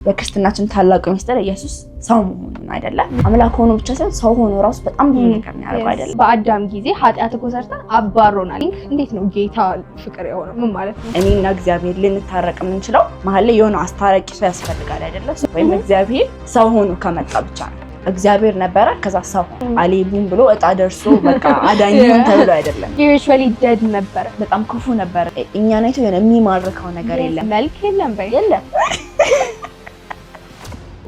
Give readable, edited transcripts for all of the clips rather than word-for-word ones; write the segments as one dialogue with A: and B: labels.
A: በክርስትናችን ታላቁ ሚስጥር ኢየሱስ ሰው መሆኑን አይደለ? አምላክ ሆኖ ብቻ ሳይሆን ሰው ሆኖ ራሱ በጣም ብዙ ነገር ያደርጋል አይደለ?
B: በአዳም ጊዜ ኃጢአት እኮ ሰርተን አባሮናል። እንዴት ነው ጌታ ፍቅር የሆነው? ምን ማለት ነው?
A: እኔና እግዚአብሔር ልንታረቅ የምንችለው መሀል ላይ የሆነ አስታራቂ ሰው ያስፈልጋል አይደለ? ወይም እግዚአብሔር ሰው ሆኖ ከመጣ ብቻ ነው። እግዚአብሔር ነበረ ከዛ ሰው አሌቡን ብሎ እጣ ደርሶ በቃ አዳኝን ተብሎ አይደለም።
B: ስፒሪቹዋሊ ዴድ ነበረ።
A: በጣም ክፉ ነበረ። እኛን አይቶ የሆነ የሚማርከው ነገር የለም።
B: መልክ የለም
A: የለም።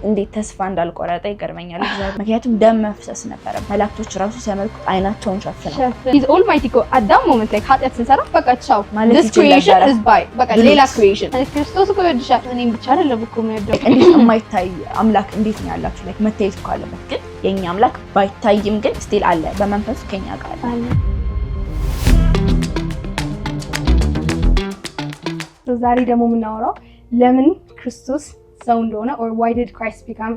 A: እንዴት ተስፋ እንዳልቆረጠ ይገርመኛል እግዚአብሔር። ምክንያቱም ደም መፍሰስ ነበረ። መላእክቶች ራሱ ሲያመልኩ አይናቸውን ሸፍነው
B: ኢዝ ኦልማይቲ ጎ አዳም ሞመንት ላይ ኃጢአት ስንሰራ በቃ ቻው this creation is by በቃ ሌላ creation ክርስቶስ እኮ ይወድሻል። እኔም ብቻ አይደለም እኮ የሚወደው።
A: እንዴት የማይታይ አምላክ እንዴት ነው ያላችሁ? ላይክ መታየት እኮ አለበት። ግን የኛ አምላክ ባይታይም ግን ስቲል አለ፣ በመንፈሱ ከኛ ጋር አለ።
B: ዛሬ ደግሞ የምናወራው ለምን ክርስቶስ ሰው እንደሆነ or why did Christ become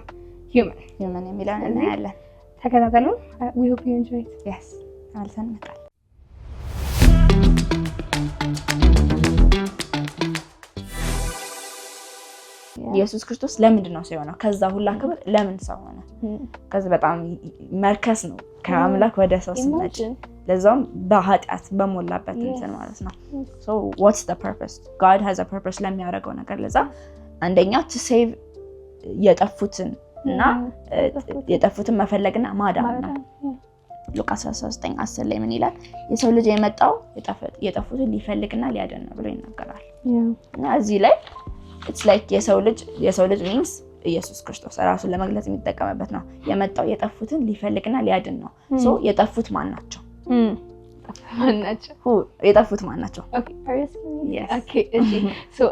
B: human
A: የሚለውን እናያለን።
B: ተከታተሉን። we hope you enjoy it.
A: yes አልፈን መጣል። ኢየሱስ ክርስቶስ ለምንድን ነው ሰው የሆነው? ከዛ ሁላ ክብር ለምን ሰው ሆነ? ከዛ በጣም መርከስ ነው ከአምላክ ወደ ሰው ሲመጣ ለዛም በኃጢአት በሞላበት እንትን ማለት ነው። so what's the purpose? God has a purpose ለሚያደርገው ነገር። ለዛ አንደኛ to save የጠፉትን እና የጠፉትን መፈለግና ማዳን ነው። ሉቃስ 19:10 ላይ ምን ይላል? የሰው ልጅ የመጣው የጠፉትን ሊፈልግና ሊያድን ነው ብሎ ይናገራል። እና እዚህ ላይ it's like የሰው ልጅ means ኢየሱስ ክርስቶስ ራሱን ለመግለጽ የሚጠቀምበት ነው። የመጣው የጠፉትን ሊፈልግና ሊያድን ነው። so የጠፉት ማን ናቸው? የጠፉት ማን ናቸው?
B: okay so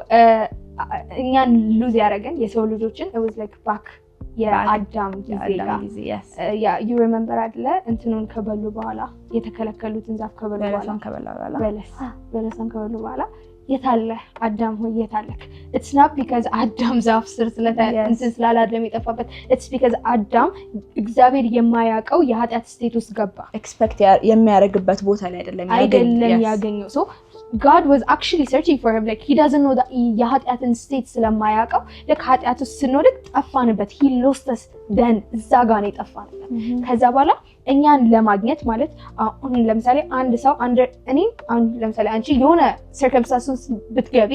B: እኛን ሉዝ ያደረገን የሰው ልጆችን it was like back የአዳም ጊዜ you remember አይደለ? እንትኑን ከበሉ በኋላ የተከለከሉትን ዛፍ ከበሉ በኋላ በለሳን ከበሉ በኋላ የታለ አዳም ሆይ የታለክ? it's not because አዳም ዛፍ ስር እንትን ስላላደም የጠፋበት it's because አዳም እግዚአብሔር የማያውቀው የኃጢአት ስቴት ውስጥ ገባ።
A: ኤክስፔክት የሚያደርግበት ቦታ ላይ አይደለም ያገኘው።
B: so God was actually searching for him, like he doesn't know that የኃጢአትን ስቴት ስለማያውቀው like ኃጢአት ውስጥ ስንወድቅ ጠፋንበት። he lost us then እዛ ጋር ነው የጠፋንበት። ከዛ በኋላ እኛን ለማግኘት ማለት አሁን ለምሳሌ አንድ ሰው ለምሳሌ አንቺ የሆነ circumstances ብትገቢ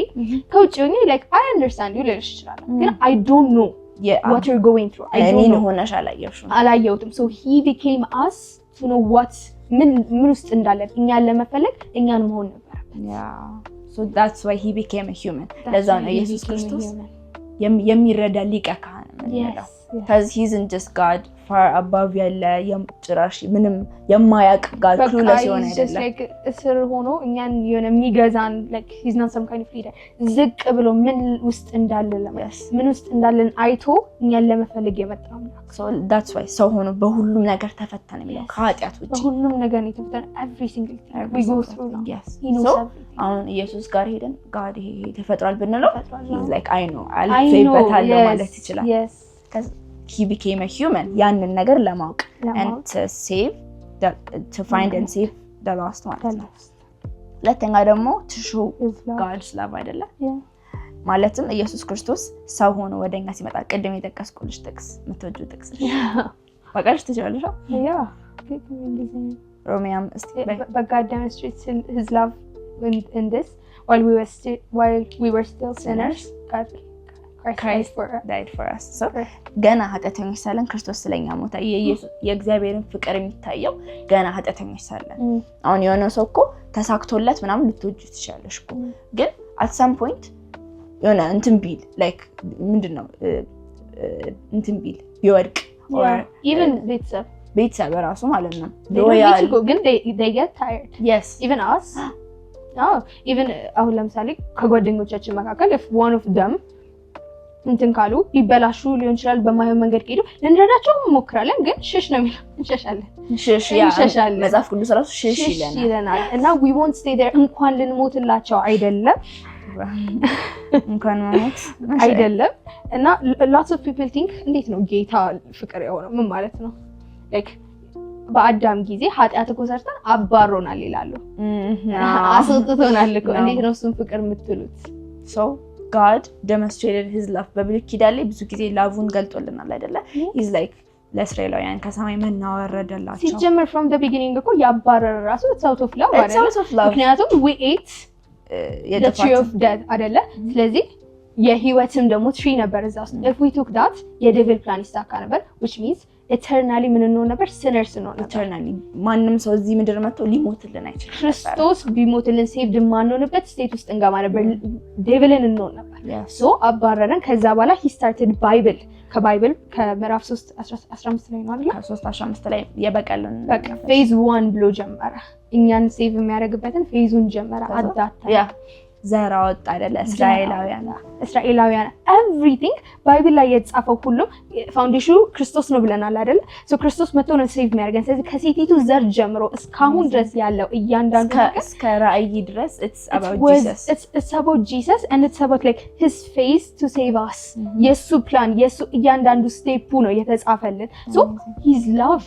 B: ከውጭ ሆኜ like I understand you ልልሽ ይችላል። ግን I don't know what you're going through. I don't know
A: ሆነሽ
B: አላየሁትም። so he became us to know what ምን ውስጥ እንዳለን እኛን ለመፈለግ እኛን መሆን ነበር።
A: so that's why he became a human. ለዛ ነው ኢየሱስ ክርስቶስ የሚረዳ ሊቀ ካህን ነው። because he isn't just God far above ያለ ጭራሽ ምንም የማያውቅ God clueless የሆነ አይደለም።
B: like እስር ሆኖ እኛን የሆነ የሚገዛን like he's not some kind of leader ዝቅ ብሎ ምን ውስጥ እንዳለን ምን ውስጥ እንዳለን አይቶ እኛን ለመፈለግ የመጣ ነው።
A: so that's why ሰው ሆኖ በሁሉም ነገር ተፈተነ የሚለው ከኃጢአት ውጪ
B: በሁሉም ነገር ነው የተፈተነ። every single thing we go through ነው።
A: he knows everything. አሁን ኢየሱስ ጋር ሄደን God ይሄ ተፈጥሯል ብንለው he's like I know አልፈይበታለሁ ማለት ይችላል። because he became a human ያንን ነገር ለማወቅ and to find and save the lost ማለት ነው። ለተኛ ደግሞ to show God's love አይደለ? ማለትም ኢየሱስ ክርስቶስ ሰው ሆኖ ወደኛ ሲመጣ ቅድም የጠቀስኩልሽ ጥቅስ የምትወጂው ጥቅስ ማቀርሽ ትችላለሽ? ሮሚያም እስቲ
B: but God demonstrates his love in this while we were still sinners God Christ
A: died for us. so ገና ኃጢአተኞች ሳለን ክርስቶስ ስለኛ ሞተ። የእግዚአብሔርን ፍቅር የሚታየው ገና ኃጢአተኞች ሳለን። አሁን የሆነ ሰው እኮ ተሳክቶለት ምናምን ልትወጂ ትችላለሽ እኮ ግን at some point የሆነ እንትን ቢል like ምንድነው እንትን ቢል ቢወድቅ
B: or even
A: ቤተሰብ ራሱ ማለት ነው
B: ግን they get tired.
A: yes
B: even us even አሁን ለምሳሌ ከጓደኞቻችን መካከል if one of them እንትን ካሉ ይበላሹ ሊሆን ይችላል በማይሆን መንገድ ሄዱ ልንረዳቸው እንሞክራለን። ግን ሽሽ ነው የሚለው እንሸሻለን።
A: መጽሐፍ ቅዱስ ራሱ ሽሽ ይለናል
B: እና we won't stay there እንኳን ልንሞትላቸው አይደለም
A: እንኳን ማለት
B: አይደለም። እና lots of people think እንዴት ነው ጌታ ፍቅር የሆነው? ምን ማለት ነው? like በአዳም ጊዜ ኃጢአት እኮ ሰርተን አባሮናል ይላሉ። አስወጥቶናል እኮ እንዴት ነው እሱን ፍቅር የምትሉት?
A: so God demonstrated his love በብሉይ ኪዳን ላይ ብዙ ጊዜ ላቭን ገልጦልናል አይደለ? he's like ለእስራኤላውያን ከሰማይ መና ወረደላቸው።
B: ሲጀመር from the beginning እኮ ያባረረ ራሱ it's out of love አይደለ? ምክንያቱም we ate the tree of death አይደለ? ስለዚህ የህይወትም ደግሞ tree ነበር እዛ ውስጥ if we took that የdevil plan ይሳካ ነበር which means eternally ምን እንሆን ነበር? sinners እንሆን ነበር
A: eternally ማንም ሰው እዚህ ምድር መጥቶ ሊሞትልን አይችልም።
B: ክርስቶስ ቢሞትልን saved ማንሆንበት state ውስጥ እንገባ ነበር devilን እንሆን ነበር so አባረረን ከዛ በኋላ he started bible ከባይብል ከምዕራፍ 3:15 ላይ ነው አይደል?
A: ከ3:15 ላይ የበቀልን
B: በቃ phase 1 ብሎ ጀመረ እኛን ሴቭ የሚያደርግበትን ፌዙን ጀመረ አዳታ
A: ዘራ ወጣ አይደለ? እስራኤላውያን
B: everything ባይብል ላይ የተጻፈው ሁሉም ፋውንዴሽኑ ክርስቶስ ነው ብለናል አይደል? ሶ ክርስቶስ መጥቶ ነው ሴቭ የሚያደርገን። ስለዚህ ከሴቲቱ ዘር ጀምሮ እስካሁን ድረስ ያለው እያንዳንዱ
A: እስከ ራእይ ድረስ it's about Jesus
B: and it's about like his face to save us የሱ ፕላን የሱ እያንዳንዱ ስቴፑ ነው የተጻፈልን። so his love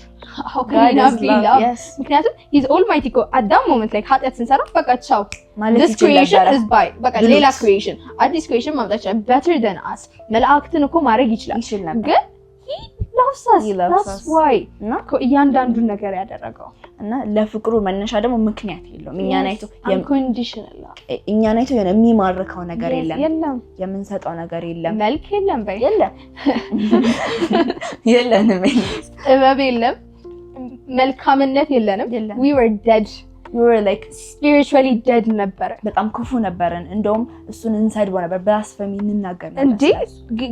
B: how can he not be love? ምክንያቱም he's almighty at that moment like ኃጢአት ስንሰራ በቃ ቻው this creation is by በቃ ሌላ creation አዲስ creation ማምጣት better than us መላእክትን እኮ ማድረግ ይችላል ግን he loves us that's why እያንዳንዱ ነገር ያደረገው
A: እና ለፍቅሩ መነሻ ደግሞ ምክንያት የለውም። እኛን አይቶ
B: unconditional
A: እኛን አይቶ የሚማርከው ነገር የለም የምንሰጠው ነገር የለም
B: መልክ የለም በይ
A: የለንም
B: ጥበብ የለም መልካምነት የለንም we were dead
A: we were like
B: spiritually dead ነበር
A: በጣም ክፉ ነበርን እንደውም እሱን እንሰድቦ ነበር blasphemy እንናገር ነበር
B: እንዴ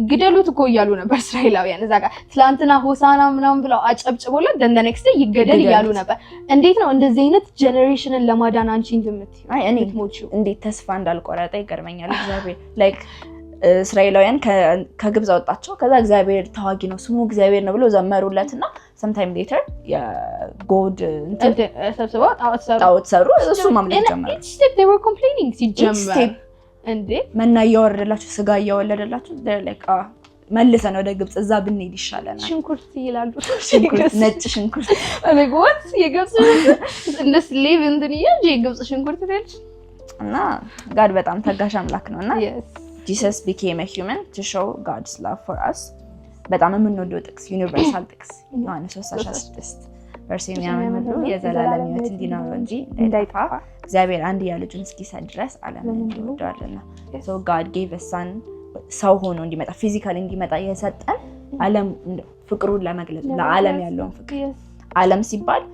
B: ግደሉት እኮ እያሉ ነበር እስራኤላውያን እዛ ጋር ትላንትና ሆሳና ምናምን ብለው አጨብጭቦለት then the next day ይገደል እያሉ ነበር እንዴት ነው እንደዚህ አይነት ጀነሬሽንን ለማዳን አንቺ እንደምትይ
A: አይ እኔ እንዴት ተስፋ እንዳልቆረጠ ይገርመኛል እግዚአብሔር like እስራኤላውያን ከግብጽ አወጣቸው ከዛ እግዚአብሔር ተዋጊ ነው ስሙ እግዚአብሔር ነው ብሎ ዘመሩለትና sometime later god
B: ሰብስበው
A: ጣዖት ሰሩ እሱ ማምለክ ጀመሩ
B: each step they were complaining ሲጀመር እንዴ
A: መና እያወረደላቸው ስጋ እያወለደላቸው they're like መልሰን ወደ ግብጽ እዛ ብንሄድ ይሻለናል
B: ሽንኩርት ይላሉ
A: ነጭ ሽንኩርት
B: like what የግብጽ እንደ slave እንትን የግብጽ ሽንኩርት ነች
A: እና ጋድ በጣም ተጋሽ አምላክ ነውና Jesus became a human to show God's love for us. በጣም የምንወደው ጥቅስ ዩኒቨርሳል ጥቅስ ዮሐንስ 3:16 verse የሚያምኑ የዘላለም ሕይወት እንዲኖረው እንጂ እንዳይጠፋ እግዚአብሔር አንድያ ልጁን እስኪሰጥ ድረስ ዓለምን እንዲወደዋልና so God gave a son ሰው ሆኖ እንዲመጣ ፊዚካሊ እንዲመጣ የሰጠን ዓለም ፍቅሩን ለመግለጽ ለዓለም ያለውን ፍቅር ዓለም ሲባል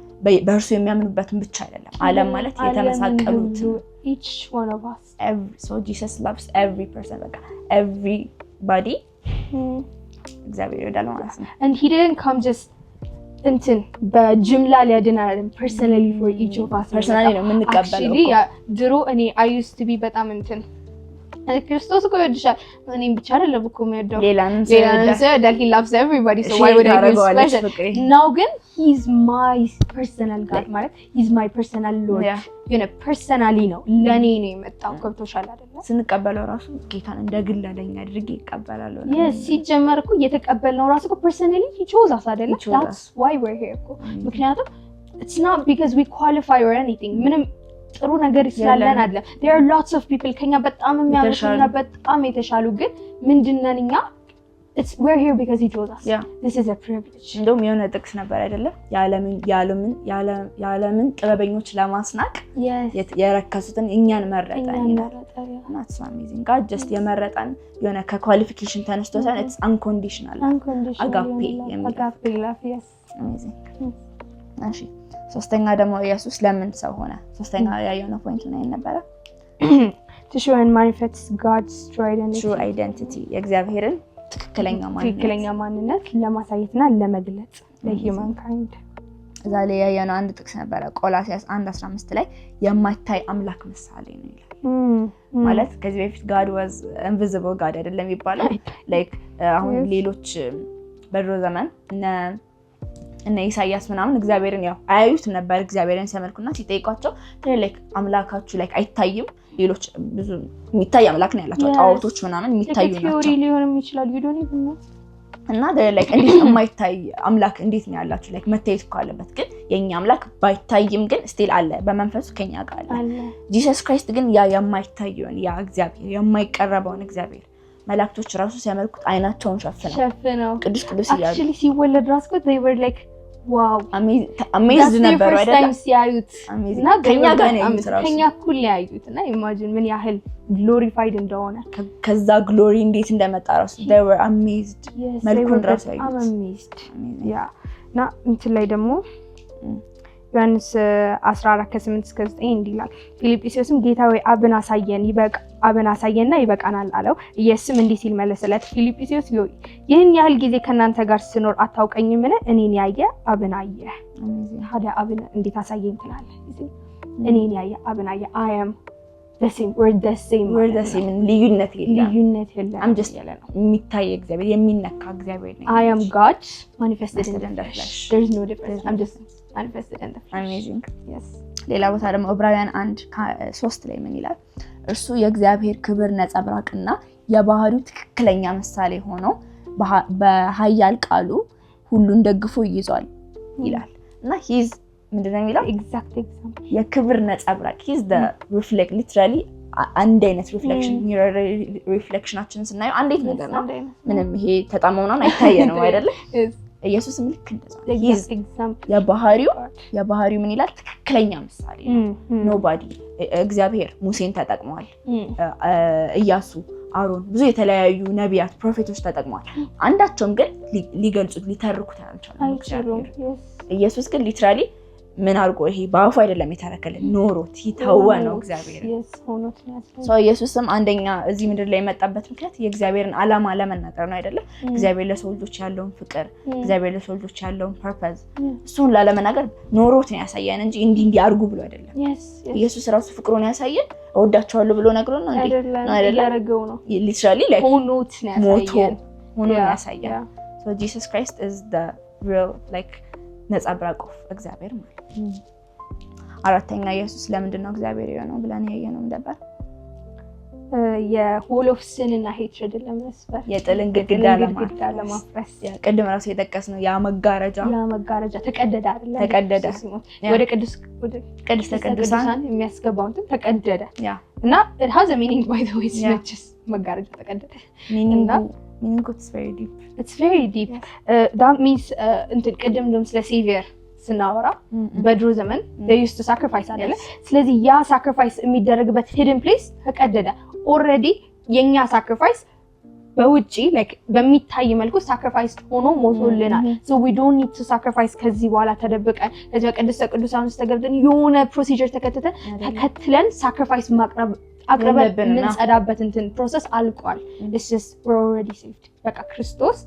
A: በእርሱ የሚያምኑበትን ብቻ አይደለም ዓለም ማለት የተመሳቀሉት
B: each one of us
A: so Jesus loves every person like everybody እግዚአብሔር ይወዳል ማለት ነው
B: and he didn't come just እንትን በጅምላ ሊያድነን personally for each of us
A: personally ነው የምንቀበለው
B: actually ድሮ እኔ I used to be በጣም እንትን ክርስቶስ እኮ ይወድሻል እኔም ብቻ አይደለም እኮ የሚወደው
A: ሌላን
B: that he loves everybody so why would I be special now ግን he's my personal God ማለት he's my personal Lord you know personally ነው ለኔ ነው የመጣው ገብቶሻል አይደል
A: ስንቀበለው ራሱ ጌታን እንደ ግል ለኛ አድርጌ ይቀበላል
B: yes ሲጀመር እኮ የተቀበልነው ራሱ እኮ personally he chose us አይደል that's why we're here እኮ ምክንያቱም it's not because we qualify or anything ምንም ጥሩ ነገር ይስላለን አይደል there are lots of people ከኛ በጣም የሚያምኑና በጣም የተሻሉ ግን ምንድነን እኛ we're here because he chose us this is a privilege
A: እንደውም የሆነ ጥቅስ ነበር አይደለ የዓለምን ጥበበኞች ለማስናቅ የረከሱትን እኛን መረጠን that's amazing God just የመረጠን የሆነ ከኳሊፊኬሽን ተነስቶ ሳይሆን it's unconditional agape
B: love yes
A: amazing እሺ ሶስተኛ ደግሞ ኢየሱስ ለምን ሰው ሆነ ሶስተኛ ያየነው ፖይንት ላይ ነበር
B: to show and manifest God's
A: true identity የእግዚአብሔርን ትክክለኛ ማንነት
B: ለማሳየትና ለመግለጽ ለhumankind
A: ዛሬ ያየነው አንድ ጥቅስ ነበር ቆላስይስ 1:15 ላይ የማይታይ አምላክ ምሳሌ ነው ይላል ማለት ከዚህ በፊት God was invisible God አይደለም ይባላል like አሁን ሌሎች በድሮ ዘመን እና ኢሳይያስ ምናምን እግዚአብሔርን ያው አያዩት ነበር እግዚአብሔርን ሲያመልኩና ሲጠይቋቸው like አምላካችሁ like አይታይም ሌሎች ብዙ የሚታይ አምላክ ነው ያላቸው ጣዖቶች ምናምን የሚታዩ ናቸው
B: ቲዮሪ ሊሆንም ይችላል you don't even know
A: እና like እንዴት የማይታይ አምላክ እንዴት ነው ያላችሁ like መታየት እኮ አለበት ግን የኛ አምላክ ባይታይም ግን ስቲል አለ በመንፈሱ ከኛ ጋር አለ ጂሰስ ክራይስት ግን ያ የማይታየውን ያ እግዚአብሔር የማይቀረበውን እግዚአብሔር መላእክቶች ራሱ ሲያመልኩት አይናቸውን ሸፍነው ቅዱስ ይላሉ
B: actually ሲወለድ ራሱ they were like wow
A: amazed ነበሩ አይደል
B: ሲያዩት
A: እና ከኛ ጋር ነው የሚሰራው
B: ከኛ እኩል ያዩት እና imagine ምን ያህል glorified እንደሆነ
A: ከዛ ግሎሪ እንዴት እንደመጣ ራሱ they were amazed መልኩን ራሱ
B: I'm amazed yeah እና እንትን ላይ ደግሞ ዮሐንስ 14:8-9 እንዲላል ፊልጵስዩስም ጌታ ወይ አብን አሳየንና ይበቃናል አለው ኢየሱስም እንዲህ ሲል መለሰለት ፊልጵስዩስ ይህን ያህል ጊዜ ከናንተ ጋር ስኖር አታውቀኝምን እኔን ያየ አብን አየ ታዲያ አብን እንዴት አሳየኝ ትላለህ እኔን ያየ አብን አየ I am the same we're the same
A: ልዩነት የለም
B: I'm
A: just የሚታይ እግዚአብሔር የሚነካ እግዚአብሔር ነው
B: I am God manifested in the flesh there's no difference I'm just manifested in the flesh
A: amazing
B: yes
A: ሌላ ቦታ ደግሞ ዕብራውያን 1:3 ላይ ምን ይላል እርሱ የእግዚአብሔር ክብር ነጸብራቅና የባህሪው ትክክለኛ ምሳሌ ሆኖ በኃያል ቃሉ ሁሉን ደግፎ ይይዛል ይላል እና he's ምንድነው የሚለው
B: exact example
A: የክብር ነጸብራቅ he's the reflect literally አንድ አይነት ሪፍሌክሽን ሚረር ሪፍሌክሽናችንን ስናየው አንድ አይነት ነገር ነው ምንም ይሄ ተጣመውና አይታየንም አይደለ ኢየሱስ ልክ እንደዛ የባህሪው ምን ይላል ትክክለኛ ምሳሌ ኖባዲ እግዚአብሔር ሙሴን ተጠቅሟል ኢያሱ አሮን ብዙ የተለያዩ ነቢያት ፕሮፌቶች ተጠቅሟል አንዳቸውም ግን ሊገልጹት ሊተርኩት አልቻሉም ኢየሱስ ግን ሊትራሊ ምን አርጎ ይሄ ባፉ አይደለም የተረከለ ኖሮት ይተወ ነው እግዚአብሔር ሶ ኢየሱስም አንደኛ እዚህ ምድር ላይ የመጣበት ምክንያት የእግዚአብሔርን ዓላማ ለመናገር ነው አይደለ እግዚአብሔር ለሰው ልጆች ያለውን ፍቅር እግዚአብሔር ለሰው ልጆች ያለውን ፐርፐዝ እሱን ለመናገር ኖሮት ነው ያሳየን እንጂ እንዲህ አርጉ ብሎ አይደለም ኢየሱስ ራሱ ፍቅሩን ያሳየን እወዳቸዋለሁ ብሎ ነግሮ ነው እንዴ
B: አይደለ ያረጋው ነው
A: ሊትራሊ ላይክ
B: ሆኖት ነው
A: ያሳየን ሶ ጂሰስ ክራይስት is the real like ነጸብራቅ እግዚአብሔር ማለት አራተኛ ኢየሱስ ለምንድነው እግዚአብሔር የሆነው ብለን ያየነው ነበር
B: የሆል ኦፍ ሲን እና ሄትሬድ ለመስፈር
A: የጥልን ግድግዳ ለማፍረስ ቅድም ራሱ የጠቀስነው ያ መጋረጃ ተቀደደ አይደል ተቀደደ
B: ወደ ቅዱስ ቅዱሳን የሚያስገባው እንትን ተቀደደ እና it has a meaning by the way it's not just መጋረጃ ተቀደደ
A: meaning
B: it's very deep that means እንትን ቅድም ደግሞ ስለ ሴቪየር ስናወራ በድሮ ዘመን they used to sacrifice አይደለ ስለዚህ ያ sacrifice የሚደረግበት hidden place ተቀደደ already የኛ sacrifice በውጪ like በሚታይ መልኩ sacrifice ሆኖ ሞቶልናል so we don't need to sacrifice ከዚህ በኋላ ተደብቀን እዚህ በቅድስተ ቅዱሳን ውስጥ ተገብተን የሆነ procedure ተከትለን sacrifice አቅርበን እንጸዳበት እንትን ፕሮሰስ አልቋል it's just we're already saved በቃ ክርስቶስ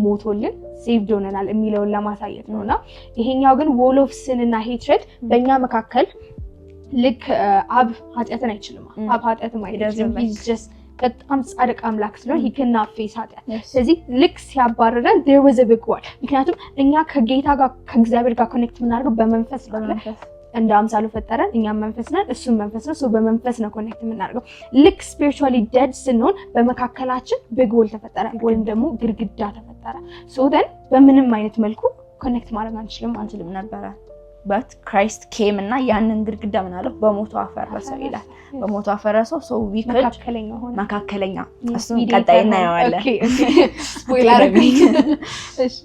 B: ሞቶልን ሴቭድ ሆነናል የሚለውን ለማሳየት ነውና ይሄኛው ግን wall of sin እና hatred በእኛ መካከል ልክ አብ ኃጢአትን አይችልም አብ ኃጢአትን አይደለም he's just በጣም ጻድቅ አምላክ ስለሆነ he cannot face ኃጢአት ስለዚህ ልክ ሲያባረረን there was a big wall ምክንያቱም እኛ ከጌታ ጋር ከእግዚአብሔር ጋር ኮኔክት የምናደርገው በመንፈስ ነው እንደ አምሳሉ ፈጠረን እኛም መንፈስ ነን እሱም መንፈስ ነው በመንፈስ ነው ኮኔክት የምናደርገው ልክ spiritually dead ስንሆን በመካከላችን big wall ተፈጠረ ወይም ደግሞ ግድግዳ ተፈጠረ so then በምንም አይነት መልኩ ኮኔክት ማድረግ አንችልም ነበረ
A: but Christ came እና ያንን ግድግዳ ምን አለው በሞቱ አፈረሰው ይላል በሞቱ አፈረሰው so we could መካከለኛ እሱን ቀጣይና ያዋለ
B: ስፖይለር አረጋኝ እሺ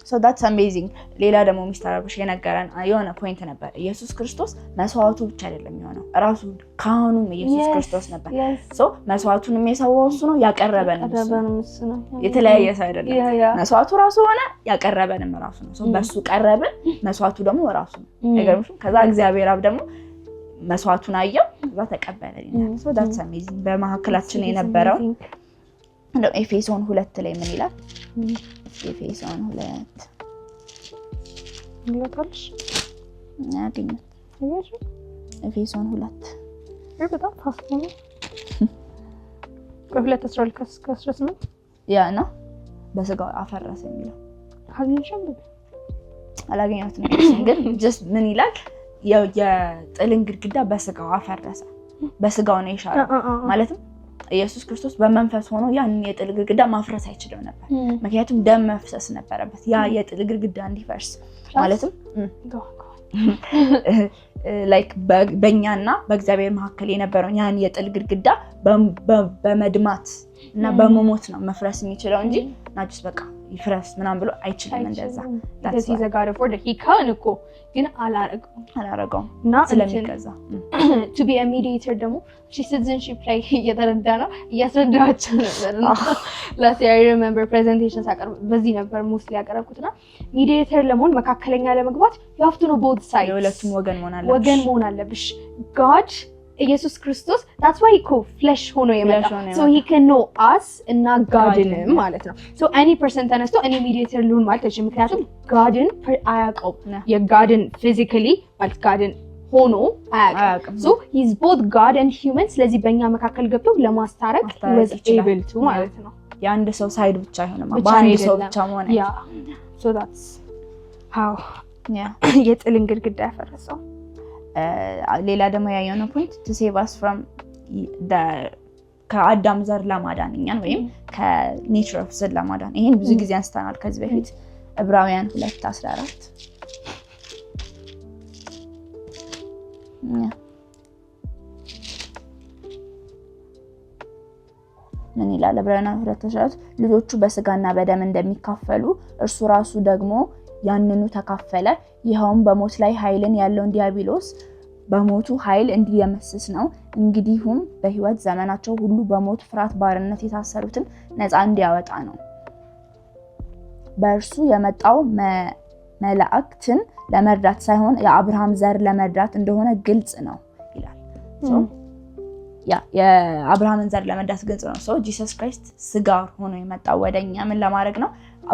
A: so that's amazing ሌላ ደግሞ ሚስተር አብሽ የነገረን የሆነ ፖይንት ነበር ኢየሱስ ክርስቶስ መስዋዕቱ ብቻ አይደለም የሆነው ራሱ ካህኑም ኢየሱስ ክርስቶስ ነበር so መስዋዕቱንም የሰዋው እሱ ነው ያቀረበንም እሱ ነው የተለያየ ሰው አይደለም መስዋዕቱ ራሱ ሆነ ያቀረበንም ራሱ ነው so በሱ ቀረብን መስዋዕቱ ደግሞ ራሱ ነው ነገርም ከዛ እግዚአብሔር አብ ደግሞ መስዋዕቱን አየው ከዛ ተቀበለልን so that's amazing በመሐከላችን የነበረው እንደው ኤፌሶን 2 ላይ ምን ይላል ኤፌሶን 2
B: ይወጣልሽ
A: ያገኘት ኤፌሶን 2
B: በጣም ፋስት ነው ከ2:12-18
A: ያ ነው በስጋው አፈረሰ የሚለው
B: አግኝቼም
A: አላገኘሁትም ግን just ምን ይላል የጥልን ግድግዳ በስጋው አፈረሰ በስጋው ነው የሻረው ማለትም ኢየሱስ ክርስቶስ በመንፈስ ሆኖ ያን የጥል ግድግዳ ማፍረስ አይችልም ነበር። ምክንያቱም ደም መፍሰስ ነበረበት ያ የጥል ግድግዳ እንዲፈርስ ማለትም ላይክ በእኛና በእግዚአብሔር መካከል የነበረውን ያን የጥል ግድግዳ በመድማት እና በመሞት ነው መፍረስ የሚችለው እንጂ ናጅስ በቃ ይፍረስ ምናምን ብሎ አይችልም። እንደዛ
B: that's he got it for the he can እኮ ግን አላረገውም እና ስለሚገዛ to be a mediator ደግሞ citizenship ላይ እየተረዳ ነው እያስረዳቸው ነበር። last year I remember presentation ሳቀርብ በዚህ ነበር mostly ያቀረብኩትና mediator ለመሆን መካከለኛ ለመግባት you have to know both sides
A: የሁለቱም ወገን መሆን አለብሽ
B: God ኢየሱስ ክርስቶስ that's why he flesh ሆኖ የመጣ so he can know us እና Godን ማለት ነው። so any person ተነስቶ እኔ mediator ልሁን ማለት አይችልም። ምክንያቱም Godን አያውቀው የጋድን physically ማለት Godን ሆኖ አያውቅም። so he's both God and human ስለዚህ በእኛ መካከል ገብቶ ለማስታረቅ he was able to ማለት ነው።
A: የአንድ ሰው ሳይድ ብቻ አይሆንም በአንድ ሰው ብቻ መሆን
B: so that's how የጥልን ግድግዳ ያፈረሰው።
A: ሌላ ደግሞ ያየነው ፖይንት to save us from ከአዳም ዘር ለማዳን እኛን ወይም ከኔቸር ኦፍ ዘር ለማዳን ይሄን ብዙ ጊዜ አንስተናል ከዚህ በፊት ዕብራውያን 2:14 ምን ይላል? ዕብራውያን 2:14 ልጆቹ በስጋና በደም እንደሚካፈሉ እርሱ ራሱ ደግሞ ያንኑ ተካፈለ ይሄውም በሞት ላይ ኃይልን ያለውን ዲያብሎስ በሞቱ ኃይል እንዲደመስስ ነው። እንግዲህም በሕይወት ዘመናቸው ሁሉ በሞት ፍርሃት ባርነት የታሰሩትን ነፃ እንዲያወጣ ነው። በእርሱ የመጣው መላእክትን ለመርዳት ሳይሆን የአብርሃም ዘር ለመርዳት እንደሆነ ግልጽ ነው ይላል። የአብርሃምን ዘር ለመርዳት ግልጽ ነው። ጂሰስ ክራይስት ስጋ ሆኖ የመጣው ወደኛ ምን ለማድረግ ነው?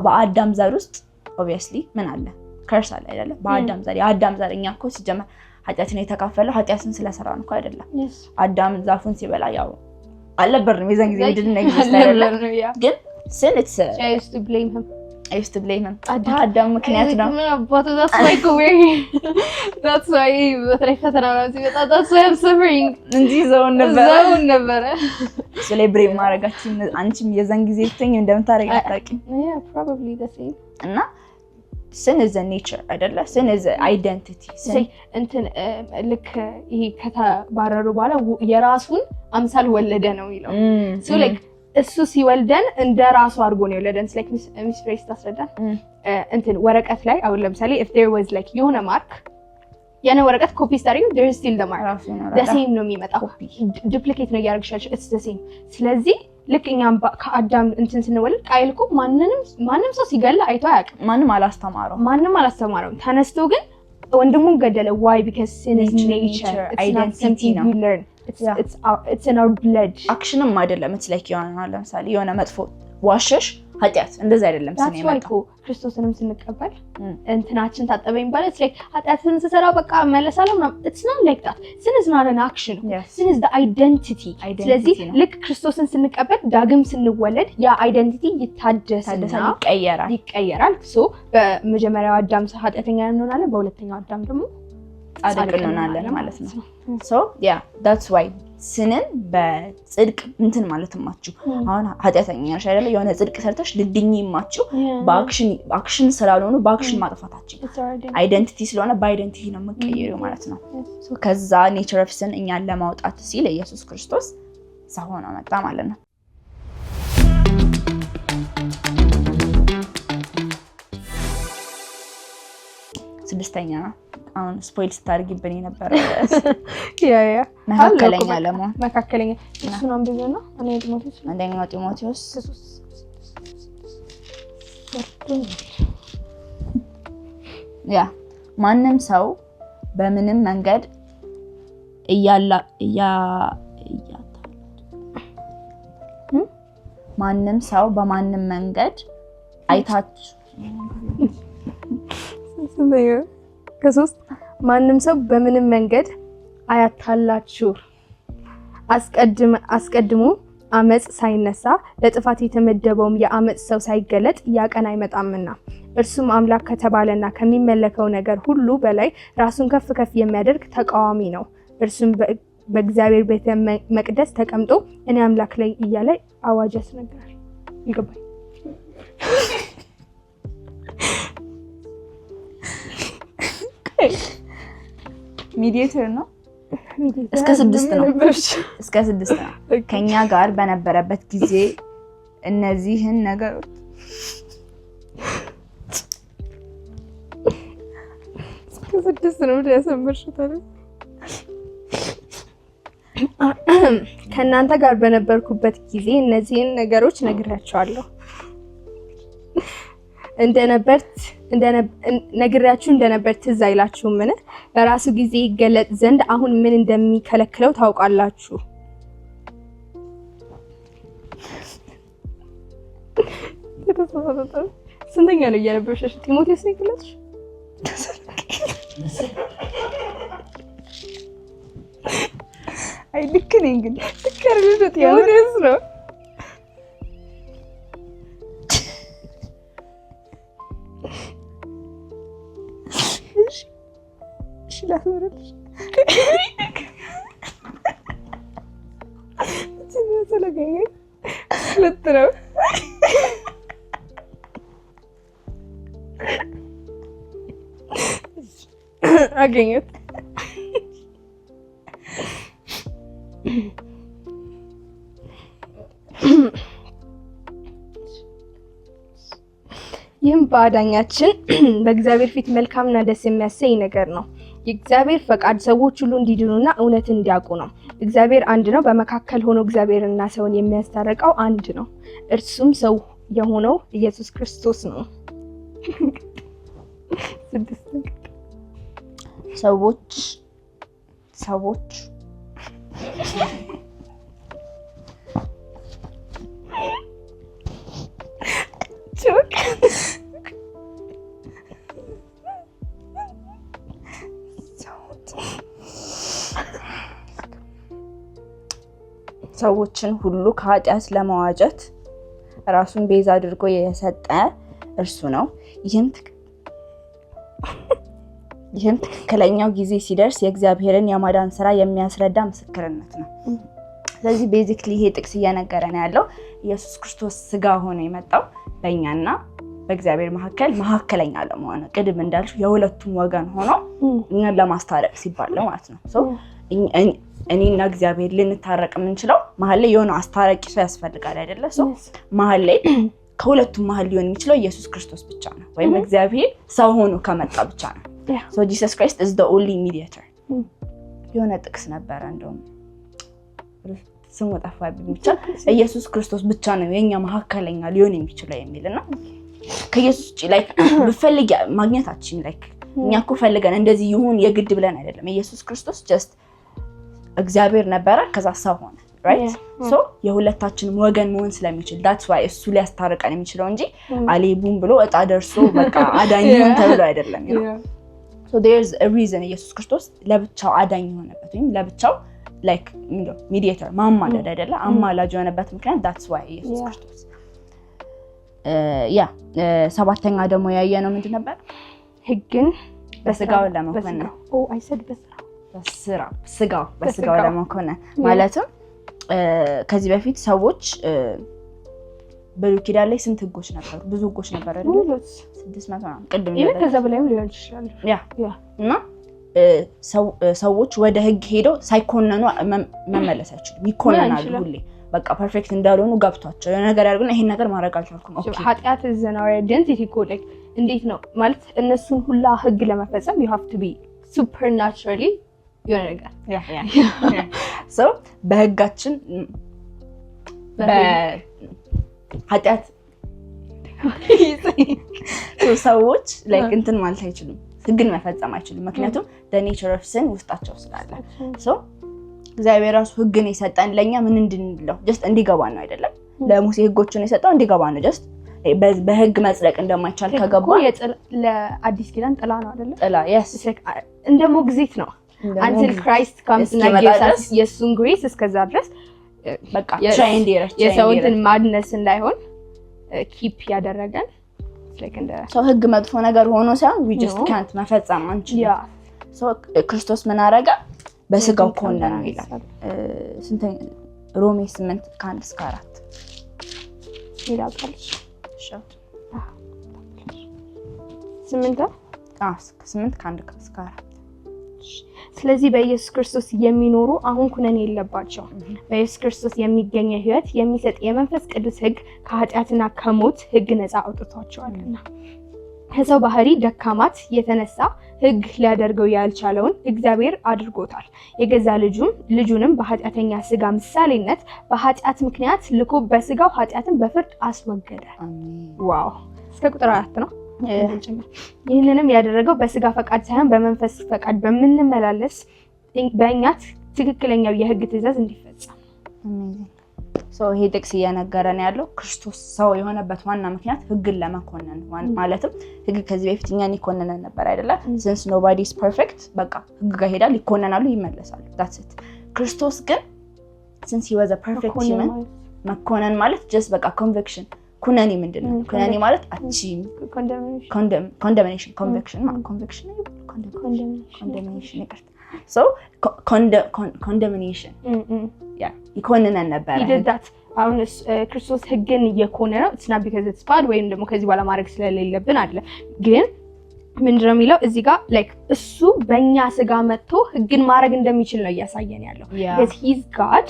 A: በአዳም ዘር ውስጥ obviously ምን አለ ከርስ አለ አይደለ? በአዳም ዘር የአዳም ዘር እኛ እኮ ሲጀመር ኃጢአትን የተካፈለው ኃጢአትን ስለሰራን እኮ አይደለም። አዳም ዛፉን ሲበላ ያው አልነበርንም የዛን ጊዜ ምድር ነው ይስተላል ግን sin it's
B: I used to blame him
A: አዳም ምክንያት ነው
B: but that's like weird that's why በተለይ ፈተና ነው ሲመጣ that's why I'm suffering
A: እንጂ ዘውን ነበር ሴሌብሬት ማድረጋችን አንቺም የዛን ጊዜ ትኝ እንደምታረጋግ አታውቂም።
B: yeah probably the same
A: እና sin is a nature አይደለ? sin is a identity
B: እንትን ልክ ይሄ ከተባረሩ በኋላ የራሱን አምሳል ወለደ ነው የሚለው so like እሱ ሲወልደን እንደራሱ አድርጎ ነው የወለደን like ሚስ ፍሬስ ታስረዳን እንትን ወረቀት ላይ አሁን ለምሳሌ if there was like የሆነ ማርክ ያነ ወረቀት ኮፒ ስታሪው there is still the mark the same ነው የሚመጣው ዱፕሊኬት ነው ያደርግሻል it's the same ስለዚህ ልክ እኛም ከአዳም እንትን ስንወልድ ቃይልኩ ማንንም ሰው ሲገላ አይቶ አያውቅም።
A: ማንንም አላስተማረው
B: ተነስቶ ግን ወንድሙን ገደለ why because sin is nature it's not something you learn it's in our blood
A: አክሽንም አይደለም it's like ለምሳሌ የሆነ መጥፎ ዋሸሽ ኃጢአት እንደዛ አይደለም ስን
B: የመጣው ክርስቶስንም ስንቀበል እንትናችን ታጠበኝ ማለት like ኃጢአትን ስሰራ በቃ መለሳለሁ it's not like that sin is not an action sin is the identity ስለዚህ ልክ ክርስቶስን ስንቀበል ዳግም ስንወለድ ያ አይደንቲቲ ይቀየራል so በመጀመሪያው አዳም ኃጢአተኛ እንሆናለን በሁለተኛው አዳም ደግሞ
A: ጻድቅ እንሆናለን ማለት ነው so yeah that's why ስንን በጽድቅ እንትን ማለትማችሁ አሁን ኃጢአተኛ ነሽ አይደለ የሆነ ጽድቅ ሰርተሽ ልድኝማችሁ በአክሽን ስላልሆኑ በአክሽን ማጥፋታችን አይደንቲቲ ስለሆነ በአይደንቲቲ ነው መቀየሩ ማለት ነው so ከዛ ኔቸር ኦፍ ሲን እኛን ለማውጣት ሲል ኢየሱስ ክርስቶስ ሰው ሆኖ መጣ ማለት ነው። ስድስተኛ አሁን ስፖይል ስታርጊብኝ ነበር
B: ያ
A: መካከለኛ
B: እሱን አንብበና
A: አንደኛው ጢሞቴዎስ ማንም ሰው በምንም መንገድ ማንም ሰው በማንም መንገድ አይታችሁ
B: ከሶስት ማንም ሰው በምንም መንገድ አያታላችሁ አስቀድሞ አመጽ ሳይነሳ ለጥፋት የተመደበውም የአመጽ ሰው ሳይገለጥ ያ ቀን አይመጣምና እርሱም አምላክ ከተባለና ከሚመለከው ነገር ሁሉ በላይ ራሱን ከፍ የሚያደርግ ተቃዋሚ ነው። እርሱም በእግዚአብሔር ቤተ መቅደስ ተቀምጦ እኔ አምላክ ላይ እያለ አዋጅ ያስነግራል። ይገባል?
A: ሚዲየተር ነው። እስከ 6 ነው። እስከ 6 ነው። ከኛ ጋር በነበረበት ጊዜ እነዚህን ነገሮች
B: እስከ 6 ነው ያሰመርሽታል። ከእናንተ ጋር በነበርኩበት ጊዜ እነዚህን ነገሮች ነግራቸዋለሁ። ነግራችሁ እንደነበር ትዝ አይላችሁም? ምን በራሱ ጊዜ ይገለጥ ዘንድ አሁን ምን እንደሚከለክለው ታውቃላችሁ። ስንተኛ ነው እያነበብሽ? ጢሞቴዎስ ነው ይገለጥሽ?
A: አይ ልክ ነኝ ግን ትከርልሽ ጢሞቴዎስ ነው። ላስወረድሽ ስለገኘ ልትረው አገኘት። ይህም በአዳኛችን በእግዚአብሔር ፊት መልካምና ደስ የሚያሰኝ ነገር ነው። የእግዚአብሔር ፈቃድ ሰዎች ሁሉ እንዲድኑና እውነትን እንዲያውቁ ነው። እግዚአብሔር አንድ ነው። በመካከል ሆኖ እግዚአብሔርና ሰውን የሚያስታርቀው አንድ ነው፣ እርሱም ሰው የሆነው ኢየሱስ ክርስቶስ ነው። ሰዎች ሰዎችን ሁሉ ከኃጢአት ለማዋጀት ራሱን ቤዛ አድርጎ የሰጠ እርሱ ነው። ይህም ትክክለኛው ጊዜ ሲደርስ የእግዚአብሔርን የማዳን ስራ የሚያስረዳ ምስክርነት ነው። ስለዚህ ቤዚክሊ ይሄ ጥቅስ እየነገረን ያለው ኢየሱስ ክርስቶስ ስጋ ሆኖ የመጣው በእኛና በእግዚአብሔር መካከለኛ ለመሆን ነው። ቅድም እንዳልሽ የሁለቱም ወገን ሆኖ እኛን ለማስታረቅ ሲባል ማለት ነው። እኔና እግዚአብሔር ልንታረቅ የምንችለው መሀል ላይ የሆነ አስታራቂ ሰው ያስፈልጋል አይደለ? መሀል ላይ ከሁለቱም መሀል ሊሆን የሚችለው ኢየሱስ ክርስቶስ ብቻ ነው፣ ወይም እግዚአብሔር ሰው ሆኖ ከመጣ ብቻ ነው። So Jesus Christ is the only mediator. የሆነ ጥቅስ ነበረ እንደውም ስሙ ጠፋብኝ፣ ብቻ ኢየሱስ ክርስቶስ ብቻ ነው የኛ መካከለኛ ሊሆን የሚችለው የሚልና ከኢየሱስ ውጪ ላይክ በፈልግ ማግኘታችን ላይክ እኛ እኮ ፈልገን እንደዚህ ይሁን የግድ ብለን አይደለም። ኢየሱስ ክርስቶስ just እግዚአብሔር ነበረ ከዛ ሰው ሆነ right? So የሁለታችንም ወገን መሆን ስለሚችል that's why እሱ ሊያስታርቀን የሚችለው እንጂ አሌቡን ብሎ እጣ ደርሶ በቃ አዳኝን ተብሎ አይደለም። So there's a reason ኢየሱስ ክርስቶስ ለብቻው አዳኝ ሆነበት ወይም ለብቻው like mediator ማማለድ አይደለ? አማላጅ የሆነበት ምክንያት that's why ኢየሱስ ክርስቶስ ሰባተኛ ደግሞ ያየነው ምንድን ነበር? ህግን በስጋው ለመኮነን ነው።
B: I said
A: በስጋው ለመኮነን ማለትም ከዚህ በፊት ሰዎች በብሉይ ኪዳን ላይ ስንት ህጎች ነበሩ? ብዙ ህጎች ነበሩ አይደል? 600 ነው ቅድም
B: ነበር። ከዛ በላይም ሊሆን ይችላል።
A: እና ሰዎች ወደ ህግ ሄደው ሳይኮነኑ መመለስ አይችሉም። ይኮነናሉ ሁሌ በቃ ፐርፌክት እንዳልሆኑ ገብቷቸው የሆነ ነገር ያርጉና ይሄን ነገር ማድረግ አልቻልኩም። ኦኬ
B: ኃጢአት ዘናው አይደንቲቲ ኮድ እንዴት ነው ማለት እነሱን ሁላ ህግ ለመፈጸም you have to be supernaturally የሆነ ነገር
A: so በህጋችን በኃጢአት ሰዎች like እንትን ማለት አይችሉም፣ ህግን መፈጸም አይችሉም። ምክንያቱም the nature of sin ውስጣቸው ስላለ so እግዚአብሔር ራሱ ህግን የሰጠን ለኛ ምን እንድንለው just እንዲገባን ነው አይደለም? ለሙሴ ህጎችን የሰጠው እንዲገባን ነው። just በህግ መጽደቅ እንደማይቻል ከገባ
B: ለአዲስ ኪዳን ጥላ ነው አይደለም?
A: ጥላ yes
B: እንደ ሞግዚት ነው until Christ comes and gives us የሱን grace እስከዛ ድረስ በቃ የሰውንትን ማድነስ እንዳይሆን ኪፕ ያደረገን like እንደ ሰው
A: ህግ መጥፎ ነገር ሆኖ ሳይሆን we just can't መፈጸም አንችልም። so ክርስቶስ ምን አረጋ? በስጋው ኮነነው ይላል። ስንተኛ ሮሜ 8:1-4
B: ይላል። ስምንት
A: 8:1-4
B: ስለዚህ በኢየሱስ ክርስቶስ የሚኖሩ አሁን ኩነኔ የለባቸው። በኢየሱስ ክርስቶስ የሚገኘ ሕይወት የሚሰጥ የመንፈስ ቅዱስ ሕግ ከኃጢአትና ከሞት ሕግ ነፃ አውጥቷቸዋልና ከሰው ባህሪ ደካማት የተነሳ ሕግ ሊያደርገው ያልቻለውን እግዚአብሔር አድርጎታል። የገዛ ልጁንም በኃጢአተኛ ስጋ ምሳሌነት በኃጢአት ምክንያት ልኮ በስጋው ኃጢአትን በፍርድ አስወገደ። ዋው! እስከ ቁጥር 4 ነው። ይህንንም ያደረገው በስጋ ፈቃድ ሳይሆን በመንፈስ ፈቃድ በምንመላለስ በእኛ ትክክለኛው የሕግ ትእዛዝ እንዲፈጸም።
A: ይሄ ጥቅስ እየነገረን ያለው ክርስቶስ ሰው የሆነበት ዋና ምክንያት ሕግን ለመኮነን ማለትም ሕግ ከዚህ በፊት እኛን ይኮነነን ነበር አይደለ? since nobody is perfect በቃ ሕግ ጋር ሄዳል፣ ይኮነናሉ፣ ይመለሳሉ። that's it። ክርስቶስ ግን since he was a perfect human መኮነን ማለት just በቃ conviction ኩነኔ ምንድነው? ኩነኔ ማለት አቺም condemnation conviction ማለት condemnation ይቅርታ so condemnation ይኮነነን ነበር።
B: አሁን ክርስቶስ ሕግን እየኮነነው it's not because it's bad ወይም ደግሞ ከዚህ በኋላ ማድረግ ስለሌለብን አይደለም። ግን ምንድነው የሚለው እዚህ ጋር like እሱ በእኛ ስጋ መጥቶ ሕግን ማድረግ እንደሚችል ነው እያሳየን ያለው። because he's God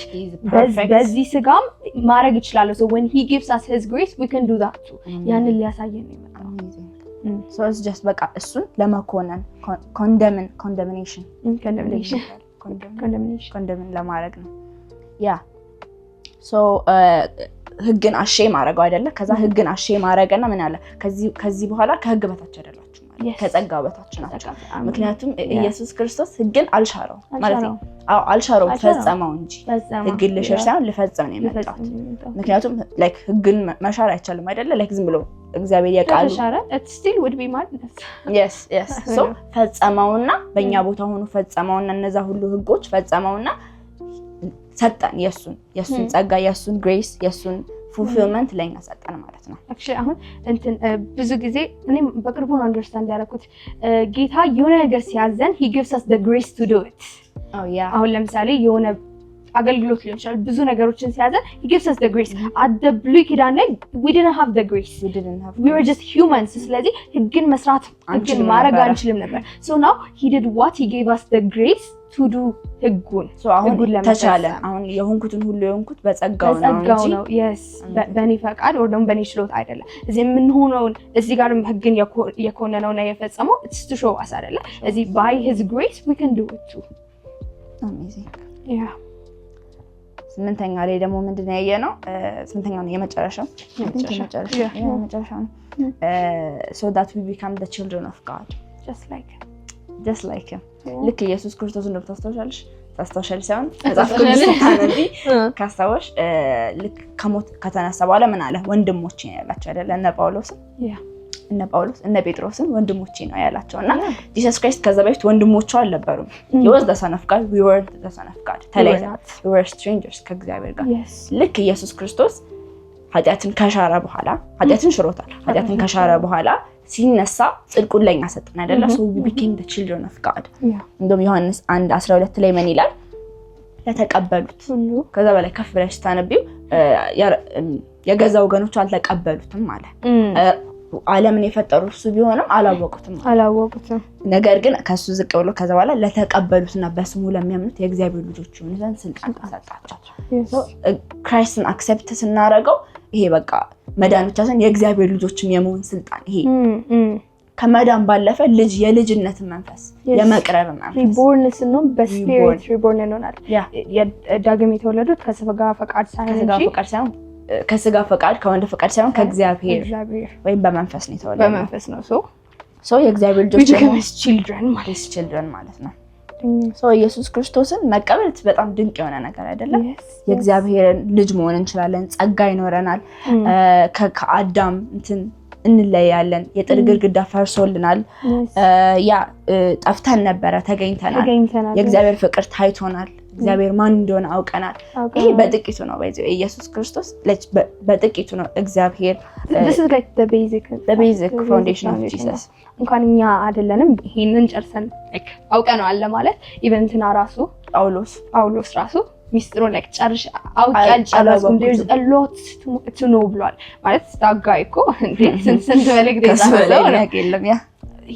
B: በዚህ ስጋም ማድረግ ይችላል። so when he gives us his grace we can do that too። ያንን ሊያሳየን ነው የመጣው።
A: so it's just በቃ እሱን ለመኮነን condemnation ለማድረግ ነው። so ሕግን አሼ ማድረገው አይደለ? ከዛ ሕግን አሼ ማድረግና ምን አለ ከዚህ በኋላ ከሕግ በታች አይደላችሁ ማለት ከጸጋ በታች ናችሁ። ምክንያቱም ኢየሱስ ክርስቶስ ሕግን አልሻረው ማለት ነው። አልሻረው ፈጸመው እንጂ ሕግን ልሽር ሳይሆን ልፈጽም ነው የመጣው። ምክንያቱም like ሕግን መሻር አይቻልም አይደለ? like ዝም ብሎ እግዚአብሔር ያቃሉ
B: it still would be madness።
A: yes so ፈጸመውና በእኛ ቦታ ሆኖ ፈጸመውና እነዛ ሁሉ ሕጎች ፈጸመውና ሰጠን። የሱን ጸጋ የሱን ግሬስ የሱን ፉልፊልመንት ለኛ ሰጠን ማለት ነው።
B: actually አሁን ብዙ ጊዜ እኔም በቅርቡ ነው አንደርስታንድ ያደረኩት ጌታ የሆነ ነገር ሲያዘን he gives us the grace to do it። አሁን ለምሳሌ የሆነ አገልግሎት ሊሆን ይችላል ብዙ ነገሮችን ሲያዘን he gives us the grace። at the blue ኪዳን ላይ we didn't have the grace we were just humans። ስለዚህ ሕግን መስራት ሕግን ማድረግ አንችልም ነበር። so now he did what he gave us the grace to do ሕጉን
A: so አሁን ተቻለ። አሁን የሆንኩትን ሁሉ የሆንኩት በጸጋው ነው።
B: yes በእኔ ፈቃድ or ደግሞ በእኔ ችሎታ አይደለም። እዚህ የምንሆነውን እዚህ ጋርም ሕግን የኮነነውና የፈጸመው it's to show us አይደለ? እዚህ by his grace we can do it too።
A: amazing ስምንተኛ ላይ ደግሞ ምንድነው ያየነው? ስምንተኛው ነው የመጨረሻው ነው so that we become the children of God just like him። ልክ ኢየሱስ ክርስቶስ እንደምታስተውሻለሽ ሳይሆን መጽሐፍ ቅዱስ ታነቢ ካስታወሽ ልክ ከሞት ከተነሳ በኋላ ምን አለ? ወንድሞቼ ነው ያላቸው አይደለ? እነ ጳውሎስ እነ ጴጥሮስን ወንድሞቼ ነው ያላቸውና ጂሰስ ክራይስት ከዛ በፊት ወንድሞቹ አልነበሩም። he was the son of God we were the son of God ተለይተናል። we were strangers ከእግዚአብሔር ጋር። ልክ ኢየሱስ ክርስቶስ ኃጢአትን ከሻረ በኋላ ኃጢአትን ሽሮታል። ኃጢአትን ከሻረ በኋላ ሲነሳ ጽድቁን ለኛ ሰጠን አይደለ? so we became the children of God። እንደውም ዮሐንስ 1:12 ላይ ምን ይላል? ለተቀበሉት ሁሉ ከዛ በላይ ከፍ ብለሽ ታነቢው የገዛ ወገኖቹ አልተቀበሉትም ማለት ዓለምን የፈጠሩ እሱ ቢሆንም አላወቁትም። ነገር ግን ከሱ ዝቅ ብሎ ከዛ በኋላ ለተቀበሉትና በስሙ ለሚያምኑት የእግዚአብሔር ልጆች ይሆኑ ዘንድ ስልጣን ተሰጣቸው። so ክራይስትን አክሰፕት ስናደርገው ይሄ በቃ መዳን ብቻ ሳይሆን የእግዚአብሔር ልጆችም የመሆን ስልጣን ይሄ ከመዳን ባለፈ የልጅነት መንፈስ የመቅረብ መንፈስ
B: ሪቦርንስ ነው። በስፒሪት ሪቦርን እንሆናል። ዳግም የተወለዱት ከስጋ ፈቃድ ሳይሆን ከስጋ ፈቃድ ከወንድ ፈቃድ ሳይሆን ከእግዚአብሔር ወይም በመንፈስ ነው የተወለደው። በመንፈስ ነው
A: so የእግዚአብሔር ልጆች
B: children
A: ማለት ነው። so ኢየሱስ ክርስቶስን መቀበል በጣም ድንቅ የሆነ ነገር አይደለም? የእግዚአብሔርን ልጅ መሆን እንችላለን። ጸጋ ይኖረናል። ከአዳም እንለያለን። የጥል ግድግዳ ፈርሶልናል። ጠፍተን ነበረ ተገኝተናል። የእግዚአብሔር ፍቅር ታይቶናል። እግዚአብሔር ማን እንደሆነ አውቀናል። ይሄ በጥቂቱ ነው በዚህ ኢየሱስ ክርስቶስ በጥቂቱ ነው እግዚአብሔር
B: this is like the basic
A: foundation of Jesus
B: እንኳን እኛ አይደለንም ይሄንን ጨርሰን like አውቀናል ለማለት ኢቨን እንትና ራሱ ጳውሎስ ራሱ ሚስጥሩን like ጨርሽ አውቃለሁ there's a lot to know ብሏል ማለት ታጋይ እኮ እንዴ ስንት መልእክት ይዛለው
A: የለም ያ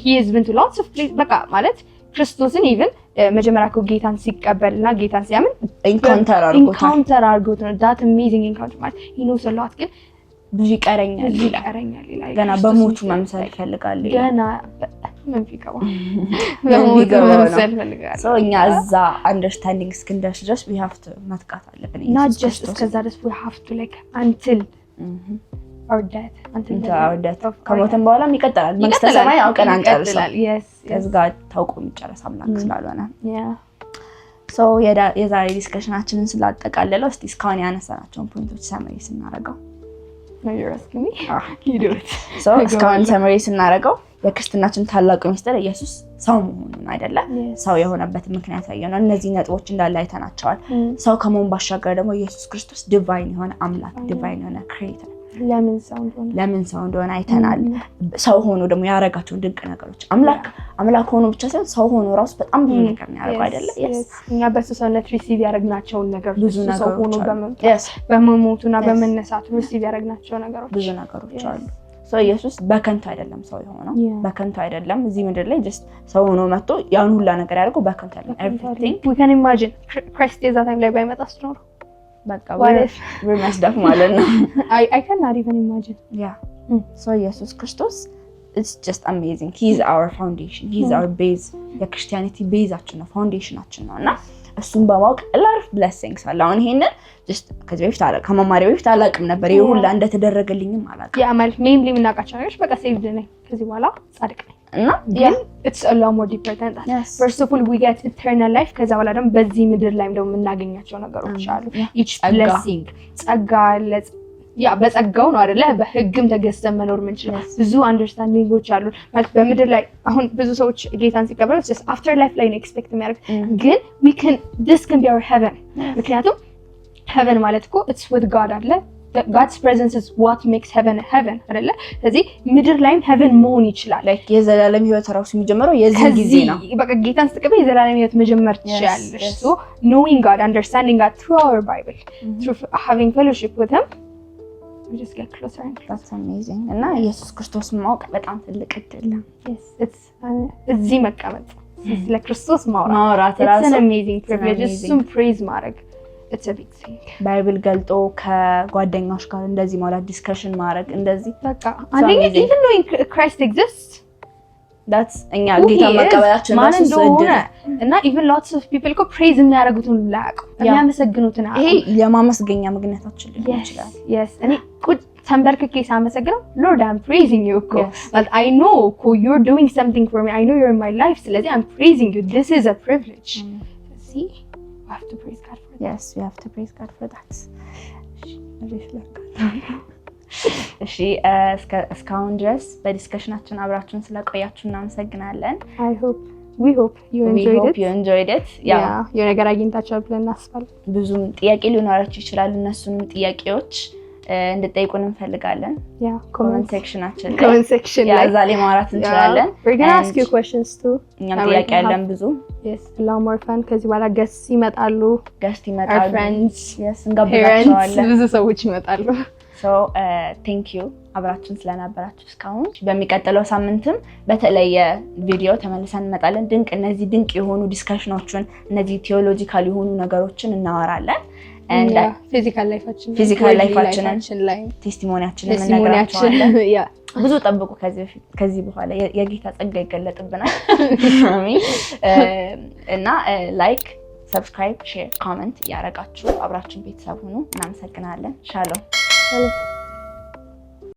B: he has been to lots of places በቃ ማለት ክርስቶስን ኢቭን መጀመሪያ እኮ ጌታን ሲቀበልና ጌታን ሲያምን
A: ኢንካውንተር
B: አድርጎት ነው that amazing encounter ማለት he knows a lot ግን
A: ብዙ ይቀረኛል
B: ይላል
A: ገና በሞቱ መምሰል ይፈልጋል
B: ገና መንፊቀው በሞቱ መምሰል ይፈልጋል
A: so እኛ እዛ አንደርስታንዲንግ እስክንደርስ ድረስ we have to መትጋት አለብን
B: not just እስከዛ ድረስ we have to like until our death
A: ከሞተን በኋላ ይቀጥላል መንግስተ ሰማይ አውቀን አንጨርሳለን ከዛ ታውቆ የሚጨርስ አምላክ ስላልሆነ so የዛሬ ዲስከሽናችንን ስላጠቃለለው እስቲ እስካሁን ያነሳናቸውን ፖይንቶች ሰመሪ ስናረጋው
B: ነው you're asking me you do it
A: so እስካሁን ሰመሪ ስናረጋው የክርስትናችን ታላቁ ሚስጥር ኢየሱስ ሰው መሆኑን አይደለ ሰው የሆነበት ምክንያት ያየነው እነዚህ ነጥቦች እንዳለ አይተናቸዋል ሰው ከመሆን ባሻገር ደግሞ ኢየሱስ ክርስቶስ ዲቫይን የሆነ አምላክ ዲቫይን የሆነ ክሬተር ለምን ሰው እንደሆነ አይተናል ሰው ሆኖ ደግሞ ያረጋቸው ድንቅ ነገሮች አምላክ ሆኖ ብቻ ሳይሆን ሰው ሆኖ ራሱ በጣም ብዙ ነገር ያረጋው አይደለ
B: እኛ በሰውነት ሪሲቭ ያረግናቸው ነገሮች ሰው ሆኖ በመሞቱና በመነሳቱ ሪሲቭ ያረግናቸው ነገሮች
A: ብዙ ነገሮች አሉ ሰው ኢየሱስ በከንቱ አይደለም ሰው የሆነው በከንቱ አይደለም እዚህ ምድር ላይ just ሰው ሆኖ መጥቶ ያን ሁላ ነገር ያደርገው በከንቱ አይደለም everything
B: we can imagine Christ is that time ላይ ባይመጣስ ነው
A: በቃ we're messed up ማለት ነው
B: I cannot even imagine
A: so ኢየሱስ ክርስቶስ it's just amazing he's our foundation he's our base የክርስቲያኒቲ ቤዛችን ነው ፋውንዴሽናችን ነውና እሱን በማወቅ a lot of blessings አለ አሁን ይሄንን just ከዚህ በፊት ከመማሪያ በፊት አላውቅም ነበር ይሄ ሁላ እንደተደረገልኝም አላውቅም
B: ያ ማለት ሜይንሊ የምናውቃቸው ነገሮች በቃ ሴቭድ ነኝ ከዚህ በኋላ ጻድቅ ነኝ
A: እና
B: it's a lot more deeper than that first of all we get eternal life ከዛ በኋላ ደግሞ በዚህ ምድር ላይ ደግሞ የምናገኛቸው ነገሮች አሉ each blessing ጸጋ ያ በጸጋው ነው አይደለ በህግም ተገዝተን መኖር ምንችል ብዙ አንደርስታንዲንጎች አሉ ማለት በምድር ላይ አሁን ብዙ ሰዎች ጌታን ሲቀበሉ just after life ላይ ኤክስፔክት የሚያደርግ ግን this can be our heaven ምክንያቱም heaven ማለት እኮ it's with God አይደለ God's presence is what makes heaven አይደለ ስለዚህ ምድር ላይም heaven መሆን ይችላል
A: like የዘላለም ህይወት ራሱ የሚጀምረው የዚህ ጊዜ ነው
B: በቃ ጌታን ስትቀበል የዘላለም ህይወት መጀመር ትችላለሽ so knowing God understanding God through our Bible through having fellowship with him we just get closer and closer
A: that's amazing እና ኢየሱስ ክርስቶስ ማወቅ በጣም ትልቅ እድል ነው
B: yes it's እዚህ መቀመጥ ስለ ክርስቶስ
A: ማውራት
B: it's an amazing privilege እሱም praise ማድረግ it's a big thing
A: ባይብል ገልጦ ከጓደኛሽ ጋር እንደዚህ ማለት ዲስከሽን ማድረግ እንደዚህ
B: በቃ አንደኛ even knowing Christ exists
A: that's እኛ ጌታ መቀበላችን ራሱ እድል
B: እና even lots of people እኮ praise የሚያደርጉትን ላቅ የሚያመሰግኑትን
A: ይሄ የማመስገኛ ምክንያታችን ሊሆን ይችላል
B: yes እኔ ተንበርክኬ ሳመሰግነው Lord I'm praising you እኮ but I know you're doing something for me I know you're in my life ስለዚህ I'm praising you this is a privilege see we have to praise God for that
A: yes we have to praise God for that እሺ እስካሁን ድረስ በዲስከሽናችን አብራችሁን ስለቆያችሁ እናመሰግናለን
B: we hope you
A: enjoyed it
B: የሆነ ነገር አግኝታችኋል ብለን እናስባለን
A: ብዙም ጥያቄ ሊኖራችሁ ይችላል እነሱንም ጥያቄዎች እንድጠይቁን እንፈልጋለን ኮሜንት ሴክሽን ላይ እዛ ላይ ማውራት እንችላለን
B: we're going to ask you questions too
A: እኛም ጥያቄ ያለን ብዙ
B: yes a lot more fun ከዚህ በኋላ guests ይመጣሉ
A: our
B: friends
A: yes እንጋብዛቸዋለን
B: ብዙ ሰዎች ይመጣሉ
A: so thank you አብራችሁን ስለነበራችሁ እስካሁን በሚቀጥለው ሳምንትም በተለየ ቪዲዮ ተመልሰን እንመጣለን እነዚህ ድንቅ የሆኑ ዲስከሽኖችን እነዚህ ቴዎሎጂካል የሆኑ ነገሮችን እናወራለን and
B: physical life-አችንን
A: ላይ ቴስቲሞኒያችንን እንነግራችኋለን ብዙ ጠብቁ ከዚህ በኋላ የጌታ ጸጋ ይገለጥብናል አሜን እና ላይክ ሰብስክራይብ ሼር ኮሜንት ያረጋችሁ አብራችሁን ቤተሰብ ሁኑ እናመሰግናለን ሻሎም